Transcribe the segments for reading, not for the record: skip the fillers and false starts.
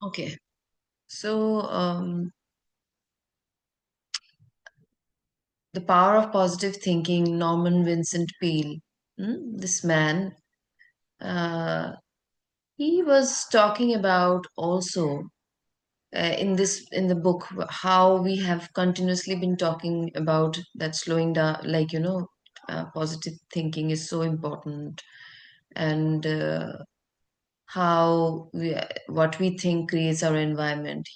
Okay. So, The Power of Positive Thinking, Norman Vincent Peale. This man, uh, he was talking about also in the book how we have continuously been talking about that slowing down, positive thinking is so important, and how what we think creates our environment.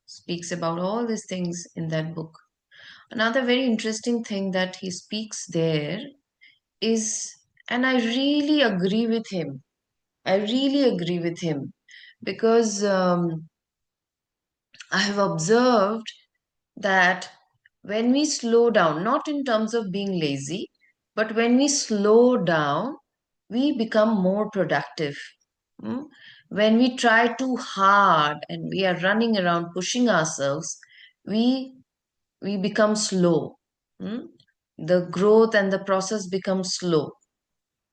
Speaks about all these things in that book. Another very interesting thing that he speaks there is, and I really agree with him. I really agree with him because I have observed that when we slow down, not in terms of being lazy, but when we slow down, we become more productive. Mm? When we try too hard and we are running around pushing ourselves, we we become slow. Mm? The growth and the process becomes slow.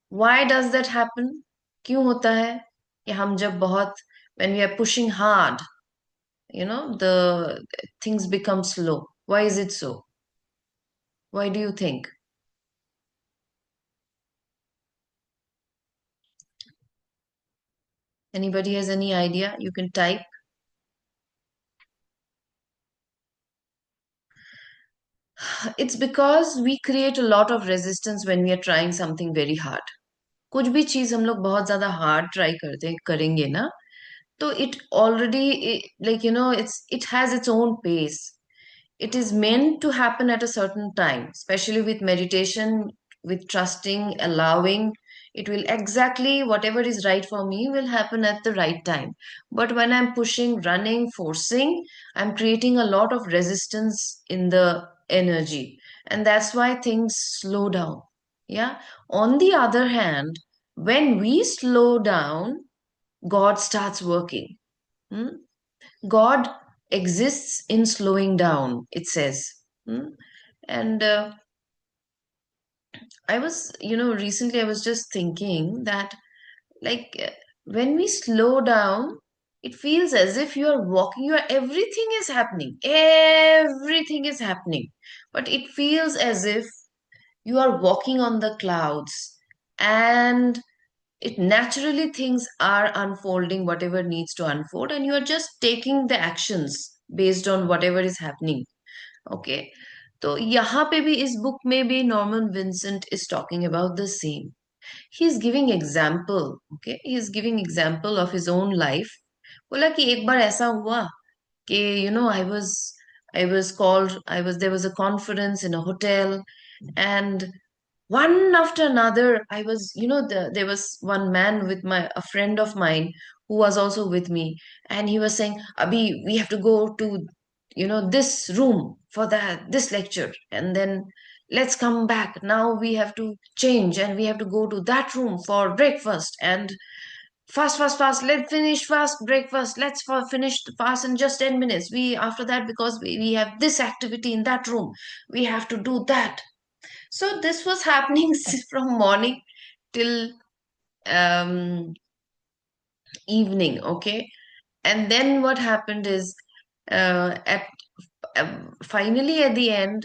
Why does that happen? क्यों होता है कि हम जब बहुत when we are pushing hard, the things become slow. Why is it so? Why do you think? Anybody has any idea? You can type. It's because we create a lot of resistance when we are trying something very hard. कुछ भी चीज हम लोग बहुत ज्यादा hard try करते करेंगे ना, तो it already it has its own pace. It is meant to happen at a certain time, especially with meditation, with trusting, allowing. It will exactly whatever is right for me will happen at the right time. But when I'm pushing, running, forcing, I'm creating a lot of resistance in the energy. And that's why things slow down. Yeah. On the other hand, when we slow down, God starts working. Hmm? God exists in slowing down, it says. Hmm? And recently I was just thinking that, like, when we slow down, it feels as if you are walking, everything is happening, but it feels as if you are walking on the clouds, and it naturally things are unfolding whatever needs to unfold, and you are just taking the actions based on whatever is happening. Okay. तो यहाँ पे भी इस book में भी Norman Vincent is talking about the same. He is giving example. Okay, he is giving example of his own life. बोला कि एक बार ऐसा हुआ कि I was called I was there was a conference in a hotel, and one after another I was, there was one man with a friend of mine who was also with me, and he was saying, Abhi, we have to go to, this room for this lecture, and then let's come back. Now we have to change and we have to go to that room for breakfast, and fast, fast, fast, let's finish fast breakfast, let's finish fast in just 10 minutes. We after that, because we have this activity in that room, we have to do that. So this was happening from morning till um, evening, okay? And then what happened is, at finally at the end,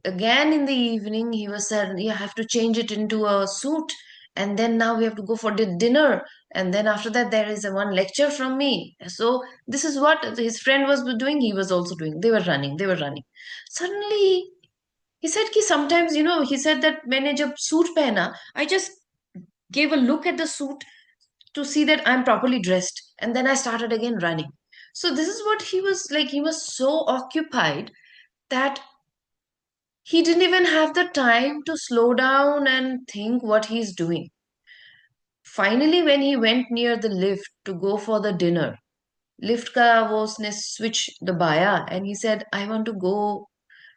again in the evening, he was said, "You have to change it into a suit, and then now we have to go for the dinner, and then after that there is a one lecture from me." So this is what his friend was doing. He was also doing. They were running. They were running. Suddenly he said कि sometimes, he said that मैंने जब suit पहना, I just gave a look at the suit to see that I'm properly dressed, and then I started again running. So this is what he was like. He was so occupied that he didn't even have the time to slow down and think what he's doing. Finally, when he went near the lift to go for the dinner, lift का वो उसने switch दबाया, and he said, I want to go,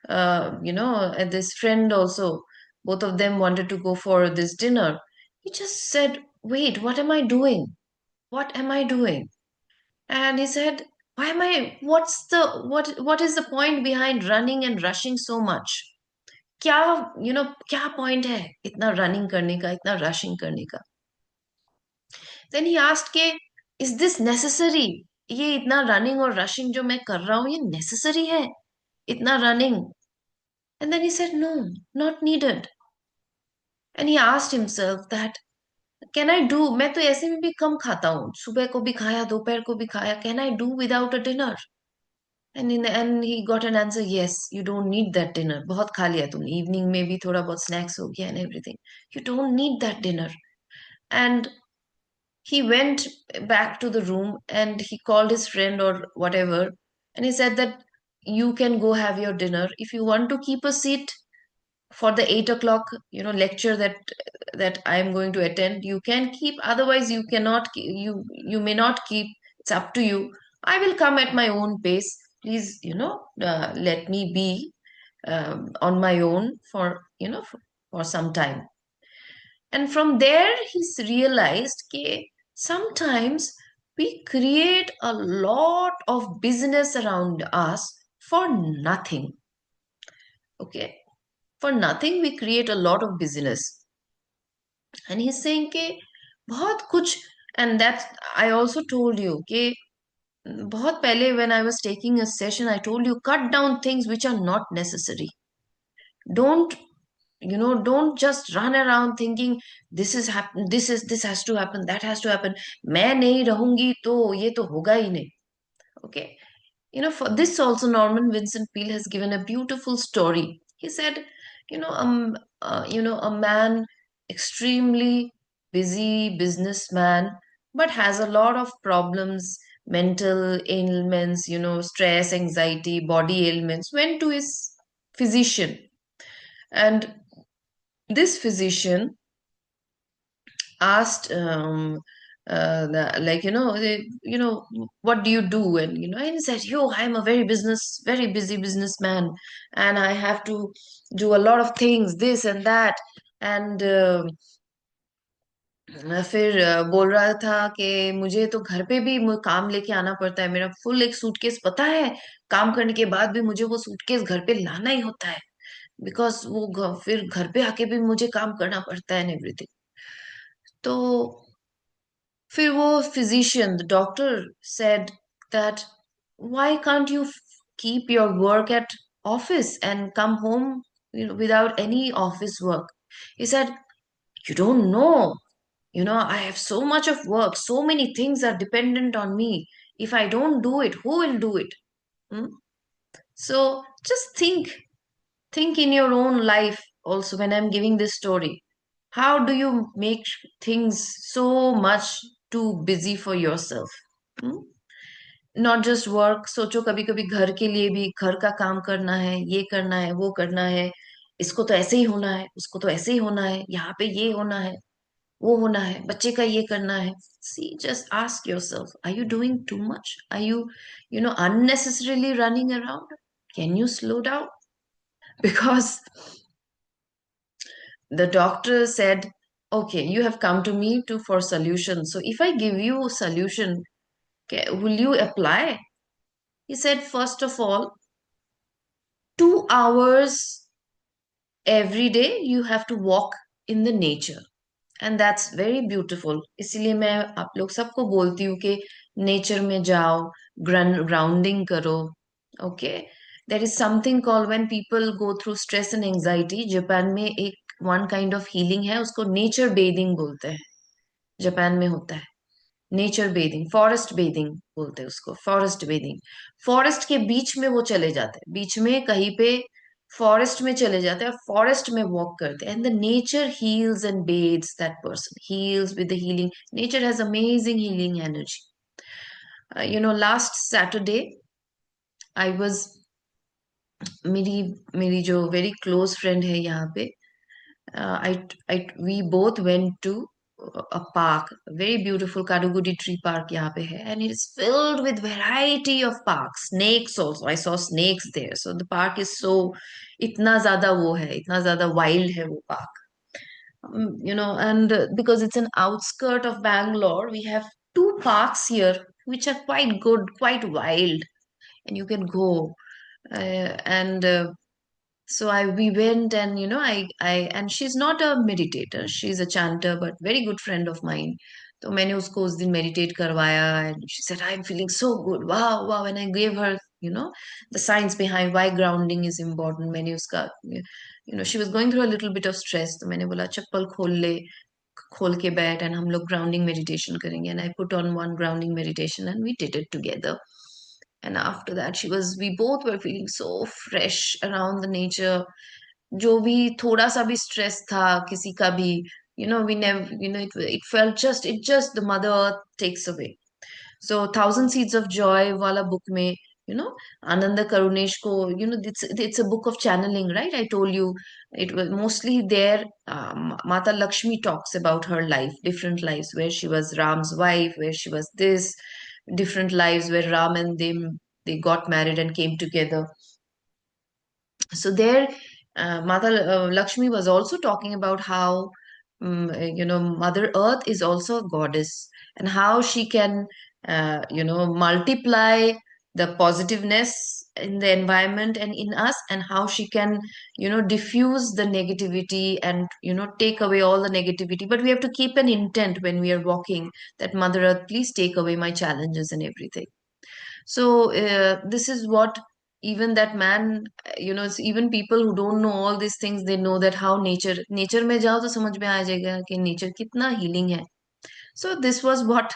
and this friend also, both of them wanted to go for this dinner. He just said, wait, what am I doing? What am I doing? And he said, why am I, what is the point behind running and rushing so much? क्या, क्या point है इतना running करने का, इतना rushing करने का? Then he asked के, is this necessary? ये इतना रनिंग और रशिंग जो मैं कर रहा हूँ ये नेसेसरी है, इतना running? And then he said no, not needed. And he asked himself that can I do, मैं तो ऐसे में भी कम खाता हूँ, सुबह को भी खाया दोपहर को भी खाया, can I do without a dinner? And he got an answer, yes you don't need that dinner. बहुत खा लिया तुमने, इवनिंग में भी थोड़ा बहुत स्नैक्स हो गया and everything, you don't need that dinner. And he went back to the room and he called his friend or whatever, and he said that you can go have your dinner. If you want to keep a seat for the 8 o'clock, lecture that I am going to attend, you can keep. Otherwise, you cannot. You may not keep. It's up to you. I will come at my own pace. Please, let me be on my own for for some time. And from there, he's realized that sometimes we create a lot of business around us for nothing. Okay, for nothing we create a lot of business. And he's saying कि बहुत कुछ, and that I also told you कि बहुत पहले when I was taking a session I told you cut down things which are not necessary. Don't don't just run around thinking this is happen, this has to happen, that has to happen. मैं नहीं रहूंगी तो ये तो होगा ही नहीं. Okay, for this also Norman Vincent Peale has given a beautiful story. He said, a man, extremely busy businessman, but has a lot of problems, mental ailments, stress, anxiety, body ailments, went to his physician. And this physician asked, like, what do you do? And, and he said, yo, I'm a very busy businessman, and I have to do a lot of things, this and that. And फिर बोल रहा था कि मुझे तो घर पे भी काम लेके आना पड़ता है, मेरा फुल एक सूटकेस, पता है, काम करने के बाद भी मुझे वो सूटकेस घर पे लाना ही होता है, बिकॉज वो फिर घर पे आके भी मुझे काम करना पड़ता है एंड एवरीथिंग. तो फिर वो physician, the doctor said that why can't you keep your work at office and come home, without any office work? He said, you don't know, I have so much of work, so many things are dependent on me. If I don't do it, who will do it? Hmm? So just think in your own life also when I'm giving this story. How do you make things so much too busy for yourself? Hmm? Not just work, सोचो कभी कभी घर के लिए भी, घर का काम करना है, ये करना है, वो करना है, इसको तो ऐसे ही होना है, उसको तो ऐसे ही होना है, यहाँ पे ये होना है, वो होना है, बच्चे का ये करना है. See just ask yourself, are you doing too much? Are you unnecessarily running around? Can you slow down? Because the doctor said, okay, you have come to me to for solution, so if I give you a solution, okay, will you apply? He said, first of all, 2 hours every day you have to walk in the nature, and that's very beautiful. इसीलिए मैं आप लोग सबको बोलती हूँ कि nature में जाओ, ग्राउंडिंग करो. Okay, there is something called when people go through stress and anxiety, Japan में एक वन काइंड ऑफ हीलिंग है, उसको नेचर बेदिंग बोलते हैं. जापान में होता है नेचर बेदिंग, फॉरेस्ट बेदिंग बोलते हैं उसको, फॉरेस्ट बेदिंग. फॉरेस्ट के बीच में वो चले जाते हैं, बीच में कहीं पे फॉरेस्ट में चले जाते हैं और फॉरेस्ट में वॉक करते हैं, and the nature heels and beds that person, heels with the healing. Nature has amazing healing energy. Last Saturday I was, मेरी मेरी जो वेरी क्लोज फ्रेंड है यहाँ पे, we both went to a park, a very beautiful Kadugudi Tree Park यहाँ पे है, and it is filled with variety of parks, snakes also. I saw snakes there. So the park is so, इतना ज़्यादा वो है, इतना ज़्यादा wild है वो park. And because it's an outskirt of Bangalore, we have two parks here which are quite good, quite wild, and you can go. And so we went, and I and she's not a meditator, she's a chanter, but very good friend of mine. तो मैंने उसको उस दिन meditate करवाया and she said I am feeling so good, wow wow, and I gave her the science behind why grounding is important. मैंने उसका she was going through a little bit of stress, तो मैंने बोला चप्पल खोल ले, खोल के बैठ एंड हम लोग ग्राउंडिंग मेडिटेशन करेंगे. And I put on one grounding meditation and we did it together. And after that, we both were feeling so fresh around the nature. जो भी थोड़ा सा भी स्ट्रेस था किसी का भी, we never, it felt just the mother earth takes away. So Thousand Seeds of Joy वाला book में, Ananda Karunesh को, it's a book of channeling, right? I told you it was mostly there. Mata Lakshmi talks about her life, different lives, where she was Ram's wife, where she was this, different lives where Ram and they got married and came together. So there, Mata Lakshmi was also talking about how Mother Earth is also a goddess, and how she can multiply the positiveness in the environment and in us, and how she can diffuse the negativity and take away all the negativity. But we have to keep an intent when we are walking, that Mother Earth, please take away my challenges and everything. So this is what even that man, even people who don't know all these things, they know that how nature में जाओ तो समझ में आ जाएगा कि nature कितना healing है. So this was what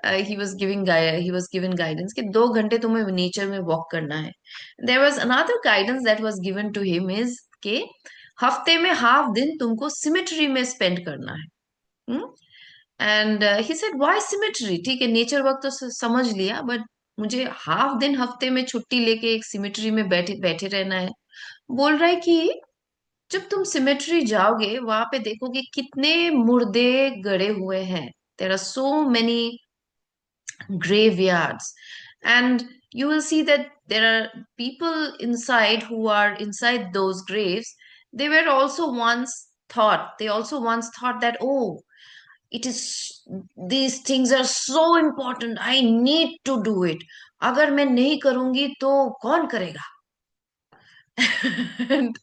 he was given guidance कि 2 घंटे तुम्हें nature में walk करना है. There was another guidance that was given to him is कि हफ्ते में हाफ दिन तुमको सिमेट्री में स्पेंड करना है. And he said why symmetry, ठीक है नेचर वर्क तो समझ लिया, बट मुझे हाफ दिन हफ्ते में छुट्टी लेके एक सिमेट्री में बैठे बैठे रहना है. बोल रहा है कि जब तुम सिमेट्री जाओगे वहां पे देखोगे कितने मुर्दे गड़े हुए हैं. There are so many graveyards, and you will see that there are people inside who are inside those graves. They also once thought that, oh, it is, these things are so important, I need to do it. अगर मैं नहीं करूंगी तो कौन करेगा? and,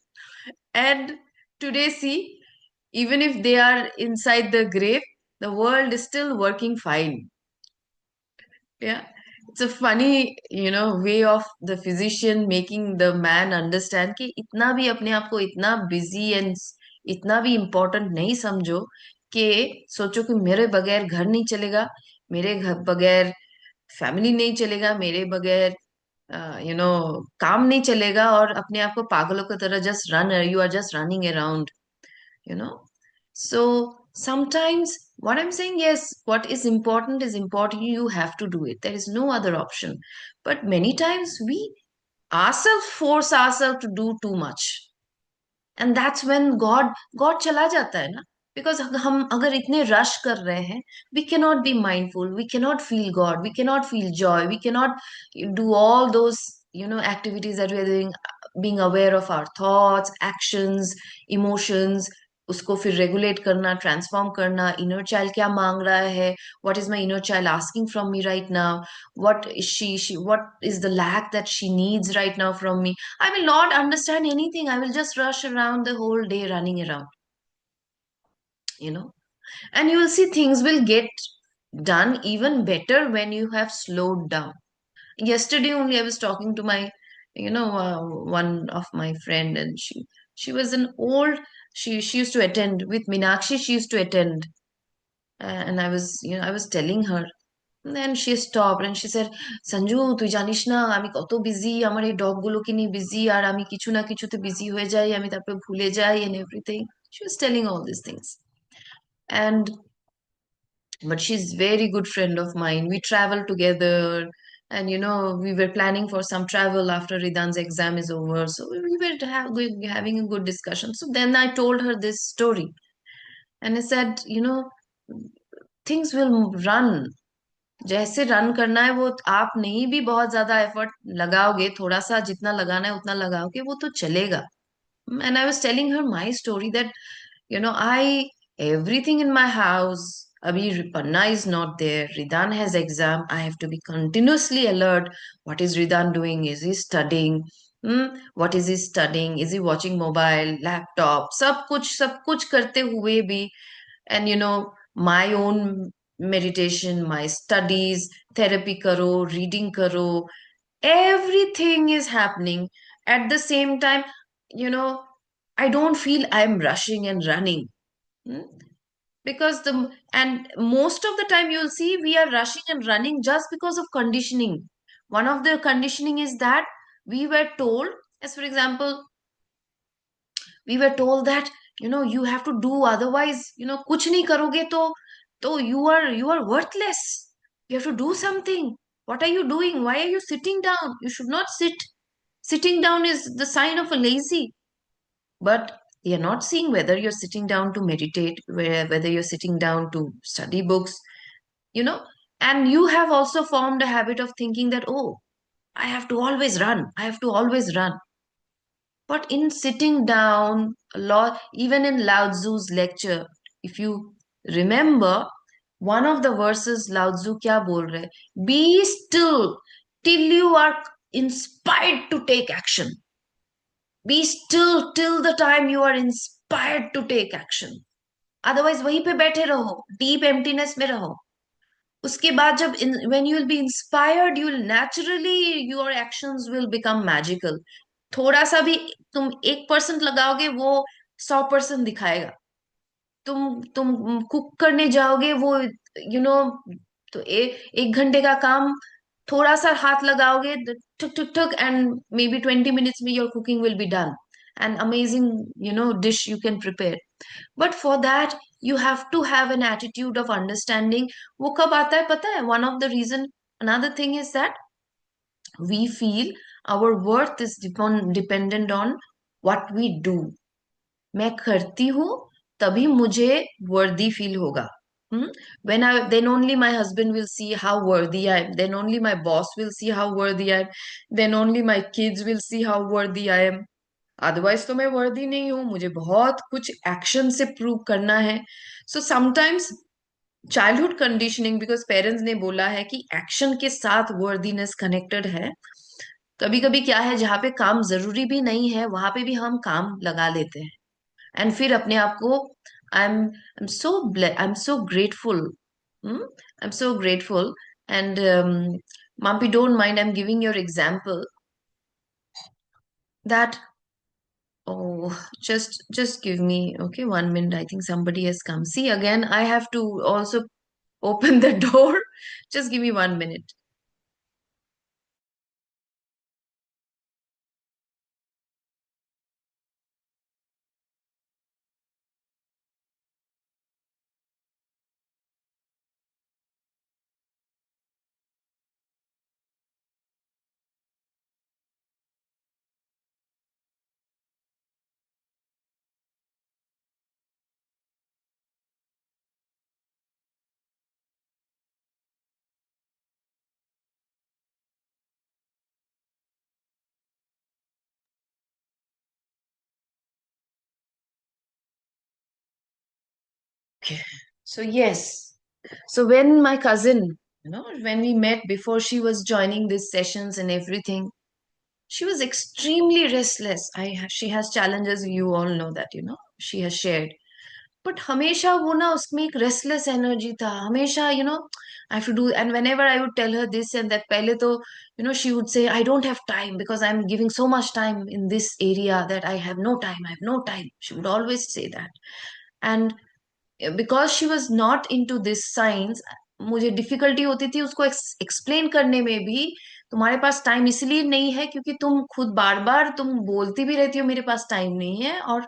and today see, even if they are inside the grave, the world is still working fine. Yeah, it's a funny, way of the physician making the man understand कि इतना भी अपने आप को इतना बिजी एंड इतना भी important नहीं समझो कि सोचो कि मेरे बगैर घर नहीं चलेगा, मेरे घर बगैर फैमिली नहीं चलेगा, मेरे बगैर काम नहीं चलेगा, और अपने आप को पागलों की तरह just run, you are just running around, you know so sometimes what I'm saying, yes, what is important, you have to do it, there is no other option. But many times we ourselves force ourselves to do too much, and that's when god चला जाता है ना. because हम अगर इतने rush कर रहे हैं, we cannot be mindful, we cannot feel god, we cannot feel joy, we cannot do all those activities that we are doing, being aware of our thoughts, actions, emotions, उसको फिर regulate करना, transform करना, inner child क्या मांग रहा है, what is my inner child asking from me right now, what is the lack that she needs right now from me. I will not understand anything. I will just rush around the whole day running around, you know. And you will see things will get done even better when you have slowed down. Yesterday only I was talking to my, one of my friend, and she was an old, she used to attend with Minakshi, she used to attend. And I was, I was telling her. Then she stopped and she said, "Sanju তুই জানিস না আমি কত busy, আমার এই dog গুলোকে নিয়ে busy, আর আমি কিছু না কিছুতে বিজি হয়ে যাই, আমি তারপর ভুলে যাই and everything." She was telling all these things. And but she's very good friend of mine. We travel together, and we were planning for some travel after Ridan's exam is over. So we were having a good discussion. So then I told her this story, and I said, things will run. जैसे run करना है वो आप नहीं भी बहुत ज्यादा effort लगाओगे, थोड़ा सा जितना लगाना है उतना लगाओगे, वो तो चलेगा. And I was telling her my story that, I, everything in my house, Abhi Ripanna is not there. Ridan has exam. I have to be continuously alert. What is Ridan doing? Is he studying? What is he studying? Is he watching mobile, laptop? सब कुछ करते हुए भी, and my own meditation, my studies, therapy karo, reading karo, everything is happening at the same time. you know I don't feel I'm rushing and running. Hmm? Because the and most of the time you'll see we are rushing and running just because of conditioning. One of the conditioning is that we were told, as for example, we were told that you have to do, otherwise kuch nahi karoge to you are worthless. You have to do something. What are you doing? Why are you sitting down? You should not sit. Sitting down is the sign of a lazy. But you're not seeing whether you're sitting down to meditate, whether you're sitting down to study books, you know and you have also formed a habit of thinking that, oh, I have to always run, I have to always run. But in sitting down a lot, even in Lao Tzu's lecture, if you remember, one of the verses Lao Tzu kya bol rahe? Be still till you are inspired to take action. Be still till the time you are inspired to take action. Otherwise वहीं पे बैठे रहो, deep emptiness में रहो. उसके बाद जब when you will be inspired, you will naturally, your actions will become magical. थोड़ा सा भी तुम 1% लगाओगे, वो 100% दिखाएगा. तुम कुक करने जाओगे, वो यू नो तो 1 घंटे का काम, थोड़ा सा हाथ लगाओगे, ठुक ठुक ठुक, एंड मे बी 20 minutes में your cooking will be done. An amazing dish you can prepare. But for that you have to have an attitude of understanding. वो कब आता है पता है? One of the reason, another thing is that we feel our worth is dependent on what we do. मैं करती हूँ तभी मुझे worthy feel होगा. When I then only my husband will see how worthy I am. Then only my boss will see how worthy I am. Then only my kids will see how worthy I am. Otherwise तो मैं वर्दी नहीं हूँ, मुझे बहुत कुछ action से prove करना है. So sometimes childhood conditioning, because parents ने बोला है कि एक्शन के साथ वर्दीनेस कनेक्टेड है. कभी कभी क्या है, जहाँ पे काम जरूरी भी नहीं है वहां पे भी हम काम लगा लेते हैं. एंड फिर अपने आप को, I am so grateful. I am so grateful. And Mampi, don't mind, I'm giving your example that. Oh, just give me, okay, 1 minute. I think somebody has come. See, again, I have to also open the door. Just give me 1 minute. Okay. So yes. So when my cousin, when we met before she was joining these sessions and everything, she was extremely restless. She has challenges. You all know that, she has shared. But हमेशा वो ना उसमें एक restless energy था हमेशा. I have to do, and whenever I would tell her this and that, पहले तो she would say I don't have time because I am giving so much time in this area that I have no time, I have no time. She would always say that. And because she was not into this science, मुझे difficulty होती थी उसको explain करने में भी. तुम्हारे पास time इसलिए नहीं है क्योंकि तुम खुद बार बार तुम बोलती भी रहती हो मेरे पास टाइम नहीं है. और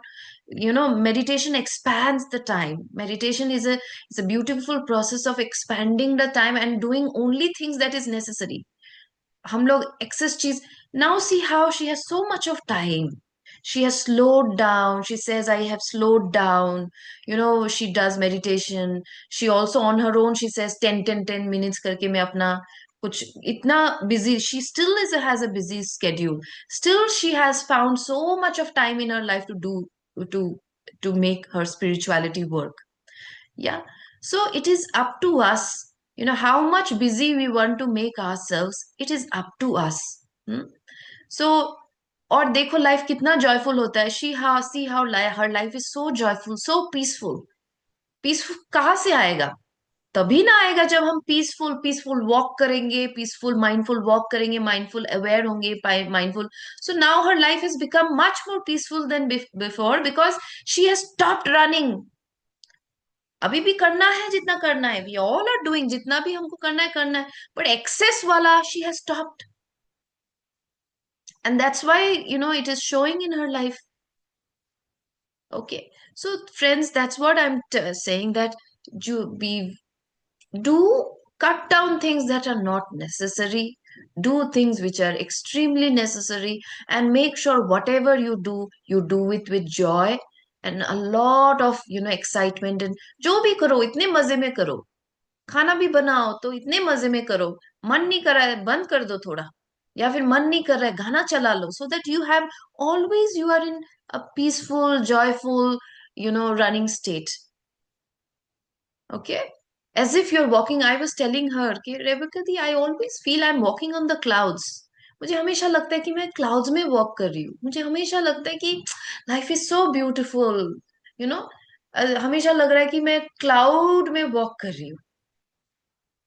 meditation expands the time. Meditation is a beautiful process of expanding the time and doing only things that is necessary. हम लोग excess चीज. Now see how she has so much of time. She has slowed down. She says, I have slowed down. She does meditation. She also on her own, she says 10 10 10 minutes करके मैं अपना कुछ इतना busy. She still has a busy schedule. Still she has found so much of time in her life to to make her spirituality work. Yeah. So it is up to us, how much busy we want to make ourselves. It is up to us. Hmm? So, और देखो life कितना joyful होता है. See how her life is so joyful, so peaceful. Peaceful कहाँ से आएगा? तभी ना आएगा जब हम पीसफुल पीसफुल वॉक करेंगे, पीसफुल माइंडफुल वॉक करेंगे, माइंडफुल अवेयर होंगे, mindful. So now her life has become much more peaceful than before because she has stopped running. अभी भी करना है जितना करना है, वी ऑल आर डूइंग, जितना भी हमको करना है, बट एक्सेस वाला she has stopped. And that's why it is showing in her life. Okay, so friends, that's what I'm saying, that you be do cut down things that are not necessary, do things which are extremely necessary, and make sure whatever you do it with joy and a lot of excitement. And जो भी करो इतने मजे में करो. खाना भी बनाओ तो इतने मजे में करो. मन नहीं कर रहा है बंद कर दो थोड़ा, या फिर मन नहीं कर रहा है गाना चला लो, so that you have always you are in a peaceful, joyful, running state. Okay? As if you're walking, I was telling her, कि Rebecca the, I always feel I'm walking on the clouds. मुझे हमेशा लगता है कि मैं clouds में walk कर रही हूँ. मुझे हमेशा लगता है कि life is so beautiful, you know हमेशा लग रहा है कि मैं क्लाउड में वॉक कर रही हूँ.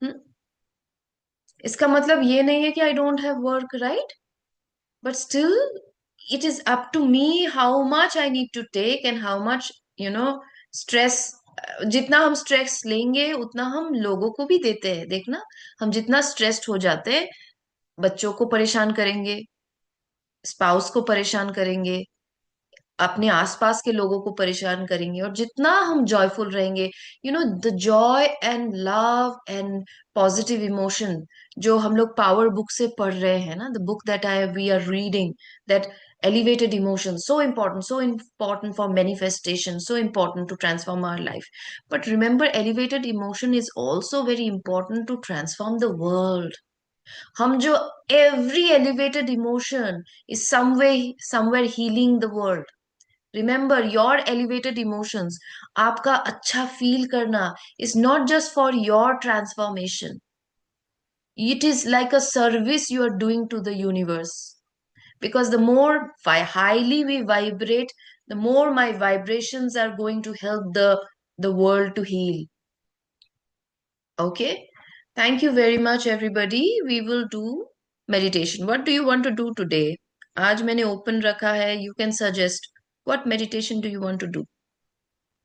हम्म? इसका मतलब ये नहीं है कि आई don't have work, right? But still, it is up to me how much I need to take and how much you know stress. जितना हम स्ट्रेस लेंगे उतना हम लोगों को भी देते हैं, देखना. हम जितना स्ट्रेस्ड हो जाते हैं, बच्चों को परेशान करेंगे, स्पाउस को परेशान करेंगे, अपने आसपास के लोगों को परेशान करेंगे. और जितना हम जॉयफुल रहेंगे, the Joy and love and positive emotion जो हम लोग पावर बुक से पढ़ रहे हैं ना, the book that I we are reading, that elevated emotion, so important for manifestation, so important to transform our life. But remember, elevated emotion is also very important to transform the world. हम जो every elevated emotion is somewhere healing the world. Remember, your elevated emotions, आपका अच्छा feel करना, is not just for your transformation. It is like a service you are doing to the universe. Because the more highly we vibrate, the more my vibrations are going to help the world to heal. Okay? Thank you very much, everybody. We will do meditation. What do you want to do today? आज मैंने open रखा है. You can suggest. What meditation do you want to do?